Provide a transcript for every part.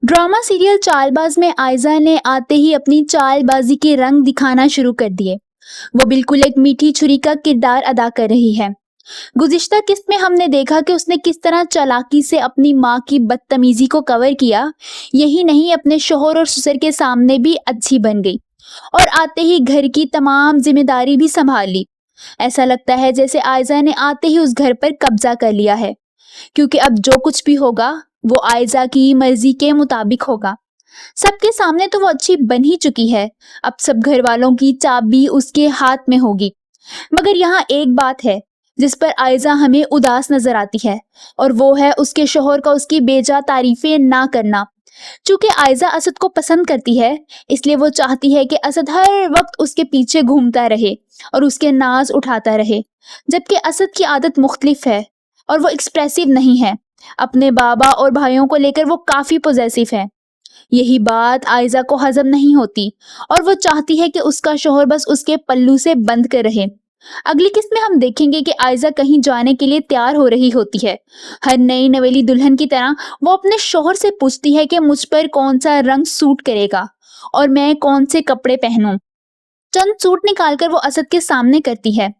Drama serial Chaalbaaz में आयजा ने आते ही अपनी चालबाजी के रंग दिखाना शुरू कर दिए। वो बिल्कुल एक मीठी छुरी का किरदार अदा कर रही है। गुज़िश्ता किस्त में हमने देखा कि उसने किस तरह चालाकी से अपनी माँ की बदतमीजी को कवर किया। यही नहीं, अपने शोहर और ससुर के सामने भी अच्छी बन गई और आते ही घर की तमाम जिम्मेदारी भी संभाल ली। ऐसा लगता है जैसे आयजा ने आते ही उस घर पर कब्जा कर लिया है, क्योंकि अब जो कुछ भी होगा वो आयजा की मर्जी के मुताबिक होगा। सबके सामने तो वो अच्छी बन ही चुकी है, अब सब घर वालों की चाबी उसके हाथ में होगी। मगर यहाँ एक बात है जिस पर आयजा हमें उदास नजर आती है, और वो है उसके शोहर का उसकी बेजा तारीफें ना करना। चूंकि आयजा असद को पसंद करती है, इसलिए वो चाहती है कि असद हर वक्त उसके पीछे घूमता रहे और उसके नाज उठाता रहे, जबकि असद की आदत मुख्तलिफ है और वो एक्सप्रेसिव नहीं है। अपने बाबा और भाइयों को लेकर वो काफी पॉजेसिव है। यही बात आयजा को हजम नहीं होती और वो चाहती है कि उसका शोहर बस उसके पल्लू से बंद कर रहे। अगली किस्त में हम देखेंगे कि आयजा कहीं जाने के लिए तैयार हो रही होती है। हर नई नवेली दुल्हन की तरह वो अपने शोहर से पूछती है कि मुझ पर कौन सा रंग सूट करेगा और मैं कौन से कपड़े पहनूं। चंद सूट निकालकर वो असद के सामने करती है,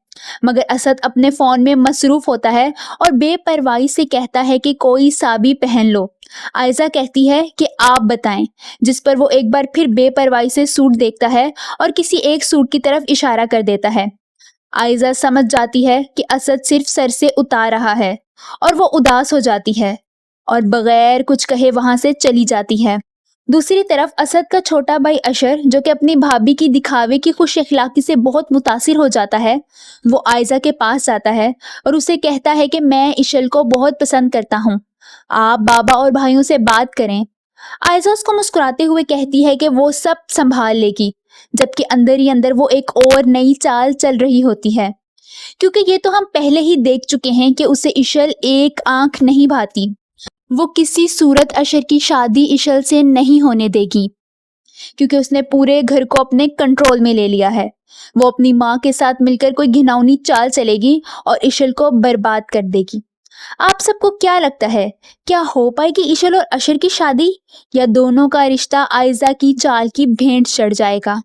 मगर असद अपने फोन में मसरूफ होता है और बेपरवाही से कहता है कि कोई सा भी पहन लो। आयजा कहती है कि आप बताएं, जिस पर वो एक बार फिर बेपरवाही से सूट देखता है और किसी एक सूट की तरफ इशारा कर देता है। आयजा समझ जाती है कि असद सिर्फ सर से उतार रहा है और वो उदास हो जाती है और बगैर कुछ कहे वहां से चली जाती है। दूसरी तरफ असद का छोटा भाई अशर, जो कि अपनी भाभी की दिखावे की खुश अखलाकी से बहुत मुतासिर हो जाता है, वो आयजा के पास जाता है और उसे कहता है कि मैं इशल को बहुत पसंद करता हूँ, आप बाबा और भाइयों से बात करें। आयजा उसको मुस्कुराते हुए कहती है कि वो सब संभाल लेगी, जबकि अंदर ही अंदर वो एक और नई चाल चल रही होती है, क्योंकि ये तो हम पहले ही देख चुके हैं कि उसे इशल एक आंख नहीं भाती। वो किसी सूरत अशर की शादी इशल से नहीं होने देगी, क्योंकि उसने पूरे घर को अपने कंट्रोल में ले लिया है। वो अपनी माँ के साथ मिलकर कोई घिनौनी चाल चलेगी और इशल को बर्बाद कर देगी। आप सबको क्या लगता है, क्या हो पाएगी इशल और अशर की शादी, या दोनों का रिश्ता आयजा की चाल की भेंट चढ़ जाएगा?